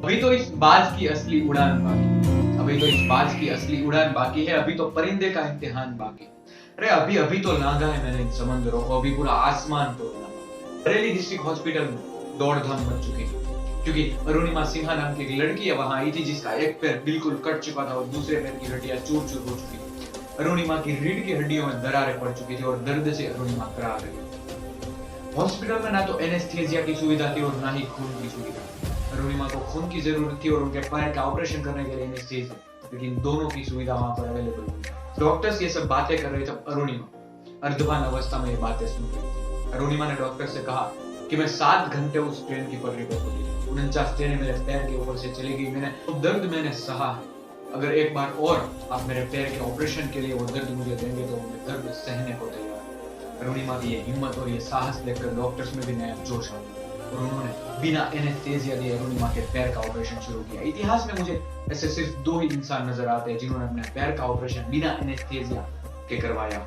अभी तो इस बाज की असली उड़ान बाकी अभी तो इस बाज की असली उड़ान बाकी है। अभी तो परिंदे का इम्तिहान बाकी। अरे अभी अभी तो लांघा है मैंने इन समंदरों को, अभी पूरा आसमान तोड़ना बाकी। बरेली डिस्ट्रिक्ट हॉस्पिटल में दौड़ धाम मच चुकी थी, क्योंकि अरुणिमा सिन्हा नाम की एक लड़की है वहां आई थी जिसका एक पैर बिल्कुल कट चुका था और दूसरे पैर की हड्डियां चूर चूर हो चुकी थी। अरुणिमा की रीढ़ की हड्डियों में दरारें पड़ चुकी थी और दर्द से अरुणिमा करा रही थी। हॉस्पिटल में ना तो एनेस्थेसिया की सुविधा थी और ना ही खून की सुविधा। अरुणिमा को खून की जरूरत थी और उनके पैर का ऑपरेशन करने के लिए एनेस्थेसिया, लेकिन दोनों की सुविधा वहां पर अवेलेबल थी। डॉक्टर्स ये सब बातें कर रहे थे, अरुणिमा अर्धभान अवस्था में ये बातें सुन रही थी। अरुणिमा ने डॉक्टर से कहा कि मैं 7 घंटे उस ट्रेन की पटरी पर खड़ी, 49 ट्रेनें मेरे पैर के ऊपर से चली गई, मैंने वो दर्द मैंने सहा है। अगर एक बार और आप मेरे पैर के ऑपरेशन के लिए वो दर्द मुझे देंगे तो मैं दर्द सहने को तैयार हूं। अरुणिमा की ये हिम्मत और ये साहस देखकर डॉक्टर्स में भी नया जोश आ गया और उन्होंने बिना एनेस्थेसिया दिए अरुणिमा के पैर का ऑपरेशन शुरू किया। इतिहास में मुझे ऐसे सिर्फ 2 ही इंसान नजर आते हैं जिन्होंने अपने पैर का ऑपरेशन बिना एनेस्थेसिया के करवाया।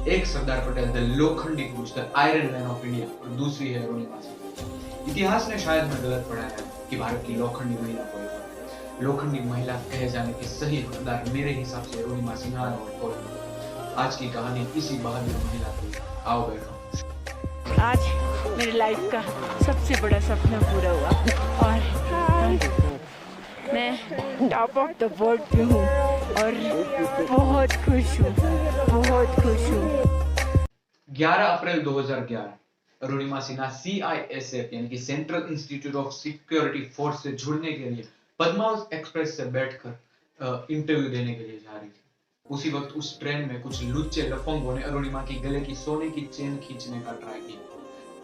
एक सरदार पटेल, द लोखंडी पुरुष, the iron man of India, और दूसरी है अरुणिमा सिन्हा। इतिहास ने शायद मैं गलत पढ़ा है कि भारत की लोखंडी महिला कोई है। लोखंडी महिला कहे जाने की सही हकदार मेरे हिसाब से अरुणिमा सिन्हा और कोई नहीं। आज की कहानी इसी बहादुर महिला की। आओ बैठो। आज मेरी लाइफ का सबसे बड़ा सपना पूरा हुआ और मैं टॉप ऑफ द वर्ल्ड पे हूँ और बहुत खुश हूँ, बहुत खुश हूँ। 11 अप्रैल 2011 अरुणिमा सिन्हा CISF यानी कि central institute of security force से जुड़ने के लिए पद्मावत एक्सप्रेस से बैठकर इंटरव्यू देने के लिए जा रही थी। उसी वक्त उस ट्रेन में कुछ लुच्चे लफंगों ने अरुणिमा की गले की सोने की चेन खींचने का ट्राई किया।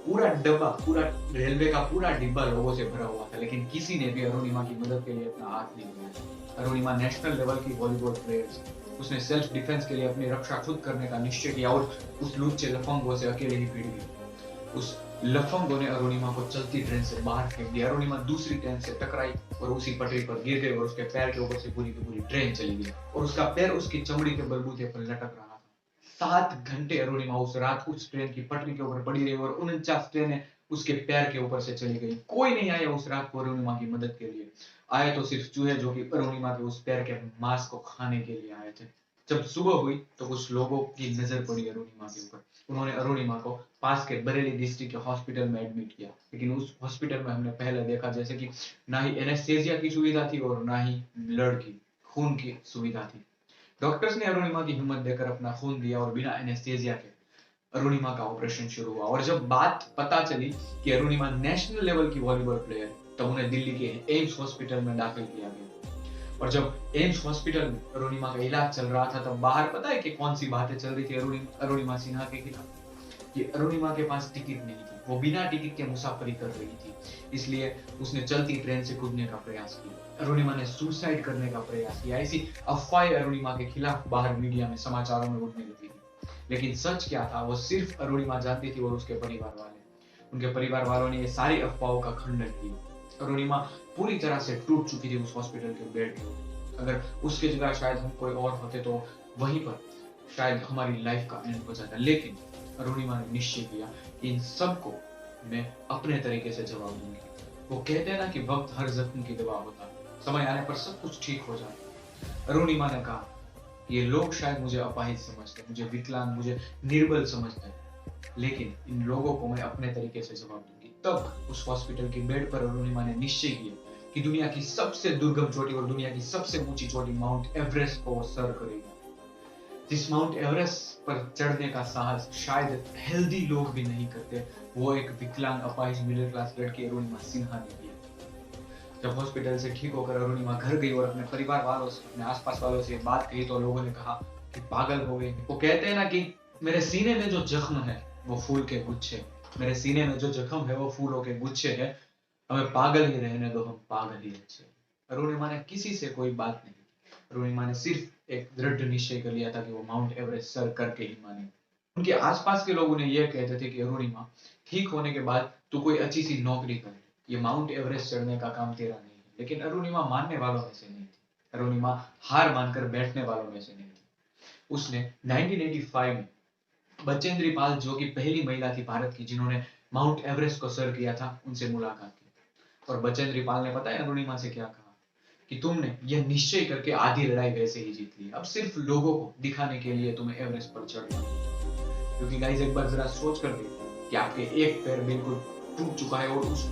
पूरा रेलवे का पूरा डिब्बा लोगों से भरा हुआ था, लेकिन किसी ने भी अरुणिमा की मदद के लिए अपना हाथ नहीं बढ़ाया। अरुणिमा नेशनल लेवल की वॉलीबॉल प्लेयर, उसने सेल्फ डिफेंस के लिए अपनी रक्षा खुद करने का निश्चय किया और उस लुच्चे लफंगों से अकेले ही भिड़ गई। उस लफंगों ने अरुणिमा को चलती ट्रेन से बाहर फेंक दिया। अरुणिमा दूसरी ट्रेन से टकराई और उसी पटरी पर गिर गई और उसके पैर के ऊपर से पूरी की पूरी ट्रेन चली गई और उसका पैर उसकी चमड़ी के बलबूते पर लटक रहा था। 7 घंटे अरुणिमा उस रात उस ट्रेन की पटरी के ऊपर पड़ी रही और 49 ट्रेनें उसके पैर के ऊपर से चली गई। कोई नहीं आया उस रात को अरुणिमा की मदद के लिए। आए तो सिर्फ चूहे जो कि अरुणिमा के उस पैर के मांस को खाने के लिए आए थे। जब सुबह हुई तो कुछ लोगों की नजर पड़ी अरुणिमा के ऊपर। उन्होंने अरुणिमा को पास के बरेली डिस्ट्रिक्ट के हॉस्पिटल में एडमिट किया, लेकिन उस हॉस्पिटल में हमने पहले देखा जैसे कि ना ही एनेस्थेसिया की सुविधा थी और ना ही ब्लड की खून की सुविधा थी। डॉक्टर्स ने अरुणिमा की हिम्मत देकर अपना खून दिया और बिना एनेस्थेसिया के अरुणिमा का ऑपरेशन शुरू हुआ। और जब बात पता चली कि अरुणिमा नेशनल लेवल की वॉलीबॉल प्लेयर, तब उन्हें दिल्ली के एम्स हॉस्पिटल में दाखिल किया गया। और जब एम्स हॉस्पिटल में अरुणिमा का इलाज चल रहा था तब बाहर पता है कि कौन सी बातें चल रही थी अरुणिमा सिन्हा के खिलाफ। कि अरुणिमा के पास टिकट नहीं थी, वो बिना टिकट के मुसाफरी कर रही थी, इसलिए उसने चलती ट्रेन से कूदने का प्रयास किया। अरुणिमा ने सुसाइड करने का प्रयास किया। ऐसी अफवाहें अरुणिमा के खिलाफ बाहर मीडिया में समाचारों में उड़ने लगी थी, लेकिन सच क्या था वो सिर्फ अरुणिमा जानती थी और उसके परिवार वाले। उनके परिवार वालों ने ये सारी अफवाहों का खंडन किया। अरुणिमा पूरी तरह से टूट चुकी थी उस हॉस्पिटल के बेड पे। अगर उसकी जगह शायद हम कोई और होते तो वहीं पर शायद हमारी लाइफ का एंड हो जाता, लेकिन अरुणिमा ने निश्चय किया कि इन सबको मैं अपने तरीके से जवाब दूंगी। वो कहते हैं ना कि वक्त हर जख्म की दवा होता है, समय आने पर सब कुछ ठीक हो जाता। अरुणिमा ने कहा ये लोग शायद मुझे अपाहिज समझते, मुझे विकलांग, मुझे निर्बल समझते हैं, लेकिन इन लोगों को मैं अपने तरीके से जवाब दूंगी। तब उस हॉस्पिटल के बेड पर अरुणिमा ने निश्चय किया कि दुनिया की सबसे दुर्गम चोटी और दुनिया की सबसे ऊंची चोटी माउंट एवरेस्ट को सर करेगी। जिस माउंट एवरेस्ट पर चढ़ने का साहस शायद हेल्दी लोग भी नहीं करते, वो एक विकलांग अपाहिज मिडिल क्लास लड़की अरुणिमा सिन्हा ने किया। जब हॉस्पिटल से ठीक होकर अरुणिमा घर गई और अपने परिवार वालों से, अपने आसपास वालों से बात कही तो लोगों ने कहा कि पागल हो गई। वो कहते हैं ना कि मेरे सीने में जो जख्म है वो फूल के गुच्छे, मेरे सीने में जो जख्म है वो फूलों के गुच्छे है, हमें पागल ही रहने दो, हम पागल ही अच्छे। अरुणिमा ने किसी से कोई बात नहीं की। अरुणिमा ने सिर्फ एक दृढ़ निश्चय कर लिया था कि वो माउंट एवरेस्ट सर करके ही माने। उनके आसपास के लोग उन्हें यह कहते थे कि अरुणिमा ठीक होने के बाद तू कोई अच्छी सी नौकरी कर, ये माउंट एवरेस्ट चढ़ने का काम तेरा नहीं है। लेकिन अरुणिमा मानने वालों में से नहीं थी। अरुणिमा हार मानकर बैठने वालों में से नहीं थी। उसने 1985 में बचेंद्री पाल, जो कि पहली महिला थी भारत की जिन्होंने माउंट एवरेस्ट को सर किया था, उनसे मुलाकात की। और बचेंद्री पाल ने पता है अरुणिमा से क्या कहा कि तुमने यह निश्चय करके आधी लड़ाई वैसे ही जीत ली, अब सिर्फ लोगों को दिखाने के लिए तुम्हें एवरेस्ट पर चढ़ना है। क्योंकि गाइस एक बार जरा सोच कर देखो कि आपके एक पैर बिल्कुल टूट चुका है और उस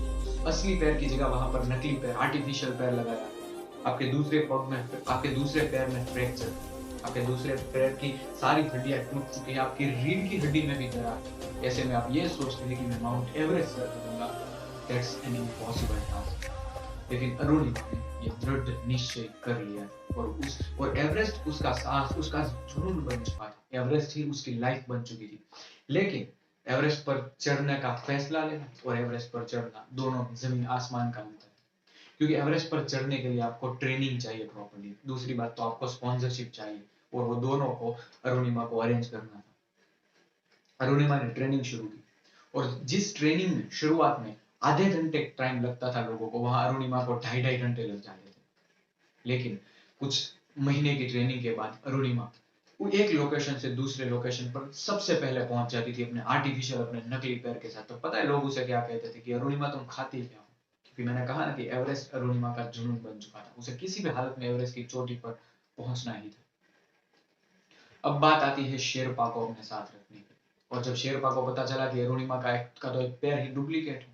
असली पैर की जगह वहां पर नकली पैर, आर्टिफिशियल पैर लगाया, आपके दूसरे पैर में फ्रैक्चर, आपके दूसरे पैर की सारी हड्डियां टूट चुकी है, आपकी रीढ़ की हड्डी में भी दरार। ऐसे में आप ये सोचते हैं कि मैं माउंट एवरेस्ट सर करूंगा, दैट्स एन इम्पॉसिबल टास्क। लेकिन अरुणिमा ने ये दृढ़ निश्चय कर लिया और एवरेस्ट उसका साहस, उसका जुनून बन चुका था, एवरेस्ट ही उसकी लाइफ बन चुकी थी। लेकिन एवरेस्ट पर चढ़ने का फैसला लेना और एवरेस्ट पर चढ़ना दोनों जमीन आसमान का अंतर है। क्योंकि एवरेस्ट पर चढ़ने के लिए आपको ट्रेनिंग चाहिए प्रॉपर्ली, दूसरी बात तो आपको स्पॉन्सरशिप चाहिए, और वो दोनों को अरुणिमा को अरेंज करना था। अरुणिमा ने ट्रेनिंग शुरू की और जिस ट्रेनिंग में शुरुआत में आधे घंटे टाइम लगता था लोगों को, वहां अरुणिमा को 2.5 घंटे लग जाते थे। लेकिन कुछ महीने की ट्रेनिंग के बाद अरुणिमा एक लोकेशन से दूसरे लोकेशन पर सबसे पहले पहुंच जाती थी अपने आर्टिफिशियल, अपने नकली पैर के साथ। तो पता है लोग उसे क्या कहते थे कि अरुणिमा तुम खाती क्या हो? क्योंकि मैंने कहा ना कि एवरेस्ट अरुणिमा का जुनून बन चुका था, उसे किसी भी हालत में एवरेस्ट की चोटी पर पहुंचना ही था। अब बात आती है शेरपा को अपने साथ रखने की, और जब शेरपा को पता चला कि अरुणिमा का तो एक पैर ही डुप्लीकेट है,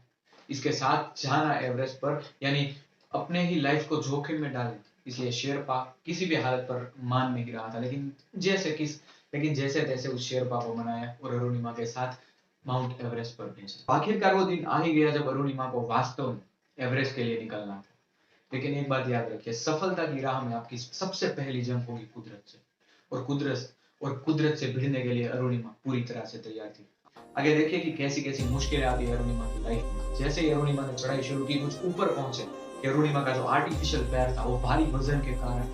इसके साथ जाना एवरेस्ट पर यानी अपने ही लाइफ को जोखिम में डाले, इसलिए शेरपा किसी भी हालत पर मान नहीं रहा था। लेकिन जैसे तैसे उस शेरपा को मनाया और अरुणिमा के साथ माउंट एवरेस्ट पर भेजा। आखिरकार वो दिन आ ही गया जब अरुणिमा को वास्तव में एवरेस्ट के लिए निकलना था। लेकिन एक बात याद रखिए, सफलता की राह में आपकी सबसे पहली जंग होगी कुदरत से, और कुदरत से भिड़ने के लिए अरुणिमा पूरी तरह से तैयार थी। आगे देखिए कि कैसी कैसी मुश्किलें आती है अरुणिमा की लाइफ में। जैसे ही अरुणिमा ने चढ़ाई शुरू की, कुछ ऊपर पहुंचे कि अरुणिमा का जो आर्टिफिशियल पैर था वो भारी वजन के कारण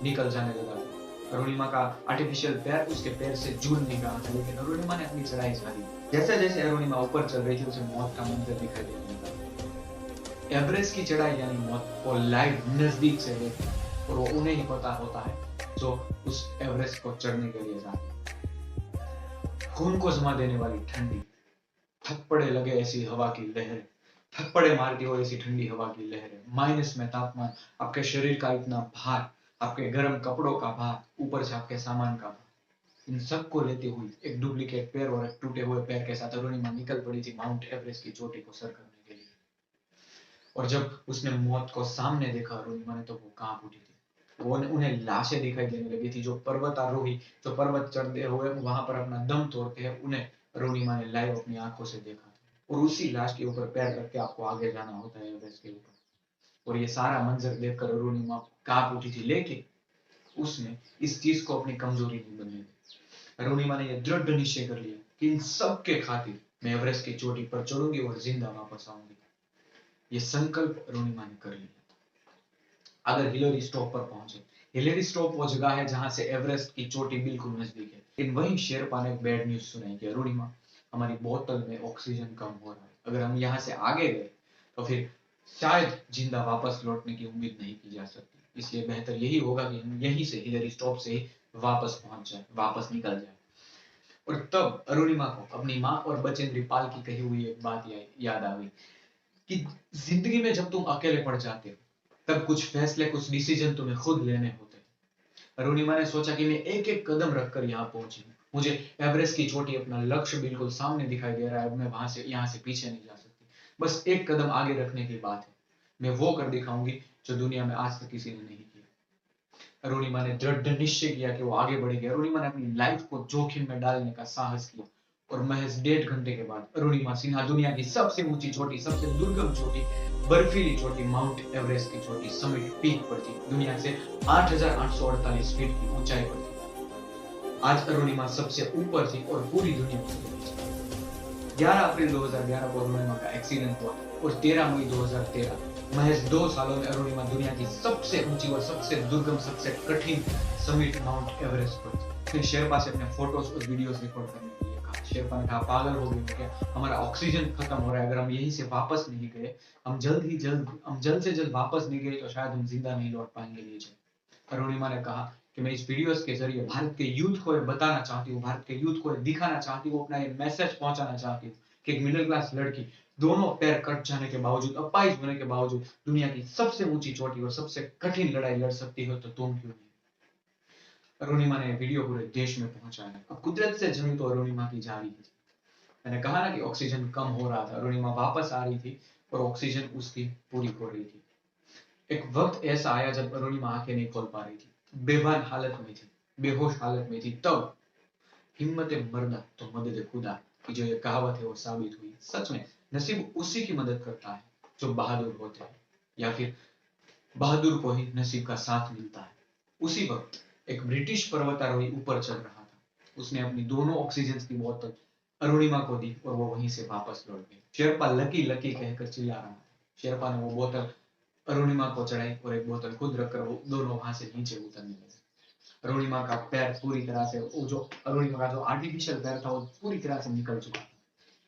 निकल जाने लगा। अरुणिमा का आर्टिफिशियल पैर उसके पैर से जुड़ नहीं रहा था, लेकिन अरुणिमा ने अपनी चढ़ाई जारी। जैसे जैसे अरुणिमा ऊपर चल रही थी, उसे मौत का मंजर दिखाई देने लगा। एवरेस्ट की चढ़ाई यानी मौत को लाइव नजदीक से देखना, और वो उन्हें ही पता होता है जो उस एवरेस्ट को चढ़ने के लिए जाते हैं। खून को जमा देने वाली ठंडी, थप्पड़े लगे ऐसी हवा की लहरें, थप्पड़े मारती हो ऐसी ठंडी हवा की लहरें, माइनस में तापमान, आपके शरीर का इतना भार, आपके गर्म कपड़ों का भार, ऊपर से आपके सामान का भार, इन सबको लेते हुए एक डुप्लीकेट पैर और एक टूटे हुए पैर के साथ अरुणिमा निकल पड़ी थी माउंट एवरेस्ट की चोटी को सर करने के लिए। और जब उसने मौत को सामने देखा अरुणिमा ने, तो वो कांप उठी थी। वो उन्हें लाशें दिखाई देने लगी थी, जो पर्वतारोही जो पर्वत चढ़ते हुए वहां पर अपना दम तोड़ते हैं, उन्हें अरुणिमा ने लाइव अपनी आंखों से देखा था। और उसी लाश के ऊपर पैर रख के आपको आगे जाना होता है एवरेस्ट के ऊपर। और ये सारा मंजर देखकर अरुणिमा कांप उठी थी, लेकिन उसने इस चीज को अपनी कमजोरी नहीं बनने दी। अरुणिमा ने यह दृढ़ निश्चय कर लिया कि इन सब के खातिर मैं एवरेस्ट की चोटी पर चढ़ूंगी और जिंदा वापस आऊंगी। ये संकल्प अरुणिमा ने कर लिया। अगर हिलरी स्टॉप पर पहुंचे, हिलरी स्टॉप वो जगह है जहां से एवरेस्ट की चोटी बिल्कुल नजदीक है। लेकिन वहीं शेरपा ने बैड न्यूज सुनाई कि अरुणिमा, हमारी बोतल में ऑक्सीजन कम हो रहा है, अगर हम यहाँ से आगे गए तो फिर शायद जिंदा वापस लौटने की उम्मीद नहीं की जा सकती। इसलिए बेहतर यही होगा कि हम यहीं से हिलरी स्टॉप से ही वापस पहुंच जाए, वापस निकल जाए। और तब अरुणिमा को अपनी माँ और बचेंद्री पाल की कही हुई एक बात याद आ गई कि जिंदगी में जब तुम अकेले पड़ जाते हो, तब कुछ फैसले, कुछ डिसीजन तुम्हें खुद लेने होते हैं। अरुणिमा ने सोचा कि मैं एक एक कदम रखकर यहाँ पहुंची हूँ, मुझे एवरेस्ट की चोटी, अपना लक्ष्य बिल्कुल सामने दिखाई दे रहा है, अब मैं यहाँ से पीछे नहीं जा सकती, बस एक कदम आगे रखने की बात है, मैं वो कर दिखाऊंगी जो दुनिया में आज तक किसी ने नहीं किया। अरुणिमा ने दृढ़ निश्चय किया कि वो आगे बढ़ेगी। अरुणिमा ने अपनी लाइफ को जोखिम में डालने का साहस किया, और महज 1.5 घंटे के बाद अरुणिमा सिन्हा दुनिया की सबसे ऊंची चोटी, सबसे दुर्गम चोटी, बर्फीली चोटी, माउंट एवरेस्ट की चोटी, समिट पीक पर थी, दुनिया से 8,848 फीट की ऊंचाई पर थी। आज अरुणिमा सबसे ऊपर थी और पूरी दुनिया में 11 अप्रैल 2011 को अरुणिमा का एक्सीडेंट हुआ, और 13 मई 2013 महज 2 सालों में अरुणिमा दुनिया की सबसे ऊंची और सबसे दुर्गम, सबसे कठिन समिट माउंट एवरेस्ट पर थी। शेरपा से अपने फोटोज और वीडियोस रिकॉर्ड करने के लिए कहा। शेरपा ने कहा, पागल हो गए क्या, हमारा ऑक्सीजन खत्म हो रहा है, अगर हम यहीं से वापस नहीं गए, हम जल्द से जल्द वापस नहीं गए तो शायद हम जिंदा नहीं लौट पाएंगे नीचे। अरुणिमा ने कहा कि मैं इस वीडियोस के जरिए भारत के यूथ को बताना चाहती हूँ, भारत के यूथ को दिखाना चाहती हूँ, अपना ये मैसेज पहुंचाना चाहती हूँ कि एक मिडिल क्लास लड़की दोनों पैर कट जाने के बावजूद, अपाहिज होने के बावजूद दुनिया की सबसे ऊंची चोटी और सबसे कठिन लड़ाई लड़ सकती हो, तो तुम क्यों नहीं? अरुणिमा ने वीडियो पूरे देश में पहुंचाया। अब कुदरत से जंग तो अरुणिमा की जारी थी। मैंने कहा ना कि ऑक्सीजन कम हो रहा था, अरुणिमा वापस आ रही थी और ऑक्सीजन उसकी पूरी हो रही थी। एक वक्त ऐसा आया जब अरुणिमा आंखें नहीं खोल पा रही थी, बेभान हालत में थी, बेहोश हालत में थी। तब हिम्मत मर्दा तो मदद खुदा की जो ये कहावत है वो साबित हुई। सच में नसीब उसी की मदद करता है जो बहादुर होते हैं, या फिर बहादुर को ही नसीब का साथ मिलता है। उसी वक्त एक ब्रिटिश पर्वतारोही ऊपर चल रहा था। उसने अपनी दोनों ऑक्सीजन की बोतल अरुणिमा को दी और वो वहीं से वापस लौट गई। शेरपा लकी लकी कहकर चिल्ला रहा था। शेरपा ने वो बोतल अरुणिमा को चढ़ाई और एक बोतल खुद रखकर वो दोनों वहां से नीचे उतरने लगे। अरुणिमा का पैर पूरी तरह से, वो जो अरुणिमा का जो आर्टिफिशियल पैर था वो पूरी तरह से निकल चुका था,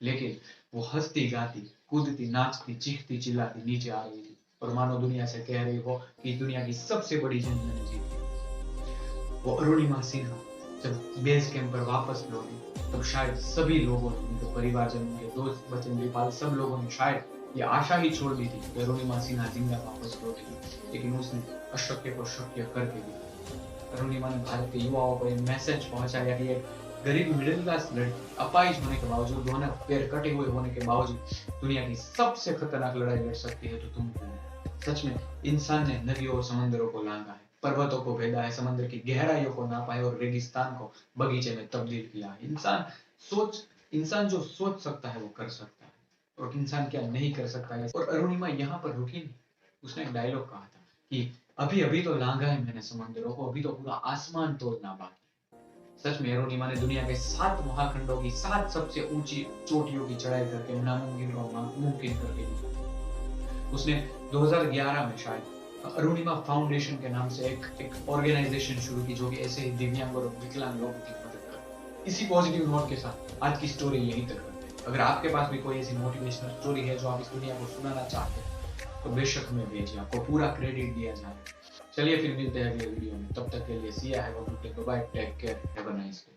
लेकिन वो हंसती गाती कूदती नाचती चीखती चिल्लाती नीचे आ रही थी और मानो दुनिया से कह रही हो कि दुनिया की सबसे बड़ी जंग मैंने जीती। वो अरुणिमा सिन्हा जब बेस कैंप पर वापस लौटी तब शायद सभी लोगों ने, उनके परिवारजन, उनके दोस्त, बच्चन, नेपाल, सब लोगों ने शायद ये आशा ही छोड़ दी थी कि अरुणिमा सिन्हा जिंदा वापस लौटेगी, लेकिन उसने अशक्य को शक्य करके दिया। अरुणिमा ने भारत के युवाओं को ये मैसेज पहुंचाया कि एक गरीब मिडिल क्लास लड़की अपाहिज होने के बावजूद, दोनों पैर कटे हुए होने के बावजूद दुनिया की सबसे खतरनाक लड़ाई लड़ सकती है, तो तुम क्यों नहीं? सच में इंसान ने नदियों और समंदरों को लांघा है, पर्वतों को भेदा है, समंदर की गहराइयों को नापा है और रेगिस्तान को बगीचे में तब्दील किया है। इंसान जो सोच सकता है वो कर सकता है, और इंसान क्या नहीं कर सकता है। और अरुणिमा यहाँ पर रुकी नहीं। उसने एक डायलॉग कहा था कि अभी अभी तो लांघा है मैंने समंदरों को, अभी तो पूरा आसमान तोड़ना बाकी। सच में अरुणिमा ने दुनिया के 7 महाखंडों की 7 सबसे ऊंची चोटियों की चढ़ाई करके नामुमकिन को मुमकिन करके दिखाया। उसने 2011 में शायद अरुणिमा फाउंडेशन के नाम से एक ऑर्गेनाइजेशन शुरू की, जो कि ऐसे ही दिव्यांग और विकलांग लोगों की मदद करे। इसी पॉजिटिव नोट के साथ आज की स्टोरी यहीं तक करते हैं। अगर आपके पास भी कोई ऐसी मोटिवेशनल स्टोरी है जो आप इस दुनिया को सुनाना चाहते हैं, तो बेशक हमें भेजिए, आपको पूरा क्रेडिट दिया जाए। चलिए फिर मिलते हैं अगले वीडियो में, तब तक के लिए see you, have a good day, bye, take care, have a nice day.